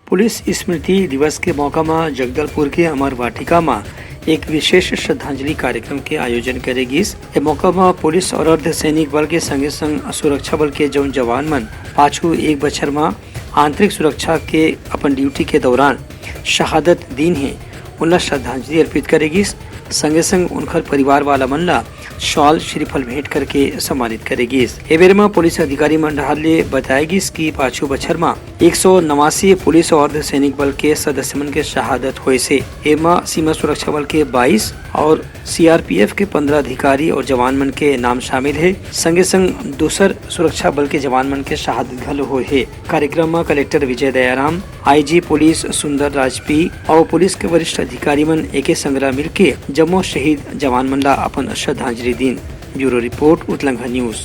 Police स्मृति दिवस के मौका में जगदलपुर के अमर वाटिका में एक विशेष श्रद्धांजलि कार्यक्रम के आयोजन करेगी। इस मौका में पुलिस और अर्ध सैनिक बल के संगे संग सुरक्षा बल के जौन जवान मन पाछू एक बछर में आंतरिक सुरक्षा के अपन ड्यूटी के दौरान शहादत दीन है उनला श्रद्धांजलि अर्पित करेगी। संगे संग उनकर परिवार वाला मन ला शॉल श्रीफल भेंट करके सम्मानित करेगी। एवेर में पुलिस अधिकारी मंडल ने बताएगी कि पाछू बछर में 189 पुलिस और अर्ध सैनिक बल के सदस्य मन के शहादत हुए से एमा सीमा सुरक्षा बल के 22 और सीआरपीएफ के 15 अधिकारी और जवान मन के नाम शामिल है। संगे संग दूसर सुरक्षा बल के जवान मन के शहादत घल हुए है। कार्यक्रम में कलेक्टर विजय दयाराम, आईजी पुलिस सुंदर राजपी और पुलिस के वरिष्ठ अधिकारी मन एके संग्रह मिलके जम्मू शहीद जवान मन ला अपन श्रद्धांजलि दीन। ब्यूरो रिपोर्ट उत्तलंघा न्यूज।